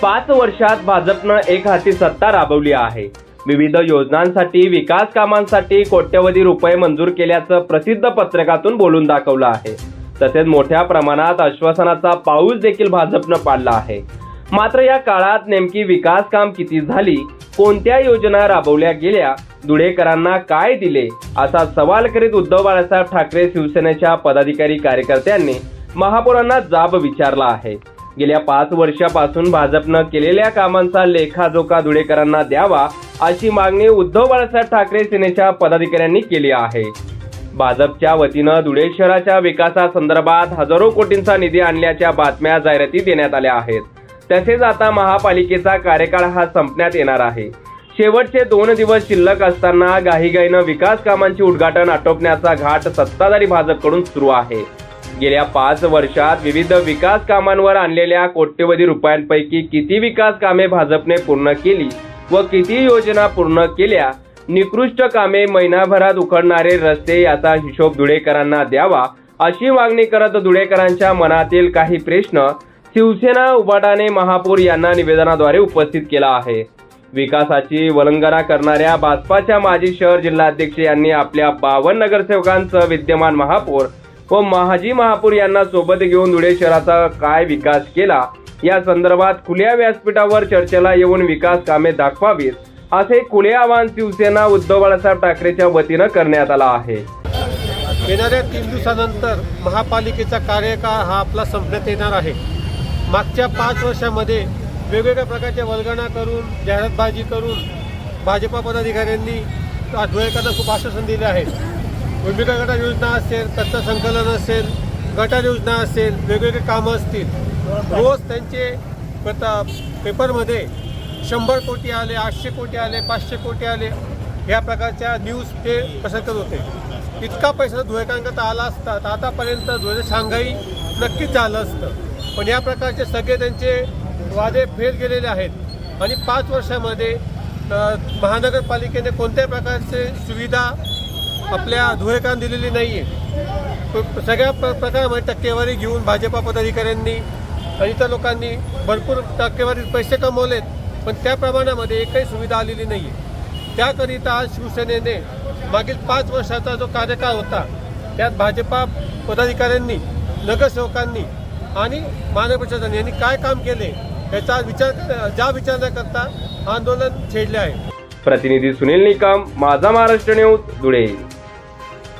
5 वर्षात भाजपनं एक हाती सत्ता राबवली आहे। विविध योजनांसाठी, विकास कामांसाठी कोट्यवधी रुपये मंजूर केल्याचं प्रसिद्ध पत्रकातून बोलून दाखवलं आहे। तसेच मोठ्या प्रमाणात आश्वासनाचा पाऊस देखील भाजपनं पाडला आहे। मात्र या काळात नेमकी विकास काम किती झाली, कोणत्या योजना राबवल्या गेल्या, धुळेकरांना काय दिले, असा सवाल करीत उद्धव बाळासाहेब ठाकरे शिवसेनेच्या पदाधिकारी कार्यकर्त्यांनी महापौरांना जाब विचारला आहे। गेल्या 5 वर्षापासून भाजपनं केलेल्या कामांचा लेखाजोखा धुळेकरांना द्यावा, अशी मागणी उद्धव बाळासाहेब ठाकरे सेनेच्या पदाधिकाऱ्यांनी केली आहे। भाजपच्या वतीनं धुळे शहराच्या विकासासंदर्भात हजारो कोटींचा निधी आणल्याच्या बातम्या जाहिराती देण्यात आल्या आहेत। तसेच आता महापालिकेचा कार्यकाळ हा संपण्यात येणार आहे। शेवटचे 2 दिवस शिल्लक असताना घाईघाईनं विकास कामांची उद्घाटन आटोपण्याचा घाट सत्ताधारी भाजपकडून सुरू आहे। गेल्या 5 वर्षात विविध विकास कामांवर आणलेल्या कोट्यवधी रुपयांपैकी किती विकास कामे भाजपने पूर्ण केली व किती योजना पूर्ण केल्या, निकृष्ट कामे, महिनाभरात उखडणारे रस्ते याचा हिशोब धुळेकरांना द्यावा, अशी मागणी करत धुळेकरांच्या मनातील काही प्रश्न शिवसेना उभाटाने महापौर यांना निवेदनाद्वारे उपस्थित केला आहे। विकासाची वल्गना करणाऱ्या भाजपाच्या माजी शहर जिल्हाध्यक्ष यांनी आपल्या 52 नगरसेवकांचं विद्यमान महापौर व माजी महापौर यांना सोबत घेऊन धुळे शहराचा काय विकास केला या संदर्भात खुल्या व्यासपीठावर चर्चेला येऊन विकास कामे दाखवावीत, असे खुले आवाहन शिवसेना उद्धव बाळासाहेब ठाकरेच्या वतीनं करण्यात आला आहे। येणाऱ्या 3 दिवसानंतर महापालिकेचा कार्यकाळ हा आपला संपण्यात येणार आहे। मागच्या 5 वर्षामध्ये वेगवेगळ्या प्रकारच्या वल्गना करून, जाहिरातबाजी करून भाजपा पदाधिकाऱ्यांनी धुळेकरांना खूप आश्वासन दिले आहे। भूमिका गटार योजना असेल, कचरा संकलन असेल, गटार योजना असेल, वेगवेगळे कामं असतील, रोज त्यांचे पेपरमध्ये 100 कोटी आले, 800 कोटी आले, 500 कोटी आले, ह्या प्रकारच्या न्यूज ते पसरत होते। इतका पैसा धुळेकरांकरता आला असता तर आतापर्यंत धुळे शांघाई नक्कीच झालं असतं। पण या प्रकारचे सगळे त्यांचे वादे फेल गेलेले आहेत आणि 5 वर्षामध्ये महानगरपालिकेने कोणत्याही प्रकारचे सुविधा आपल्या धुळेकरांना दिलेली नाही आहे। सगळ्या प्रकारामध्ये टक्केवारी घेऊन भाजपा पदाधिकाऱ्यांनी आणि इतर लोकांनी भरपूर टक्केवारीत पैसे कमवलेत, पण त्या प्रमाणामध्ये एकही सुविधा आलेली नाही आहे। त्याकरिता आज शिवसेनेने मागील 5 वर्षाचा जो कार्यकाळ होता त्यात भाजपा पदाधिकाऱ्यांनी, नगरसेवकांनी आणि महानगर प्रशासन यांनी काय काम केले याचा विचार न करता आंदोलन छेडले आहे। प्रतिनिधी सुनील निकम, माझा महाराष्ट्र न्यूज, धुळे।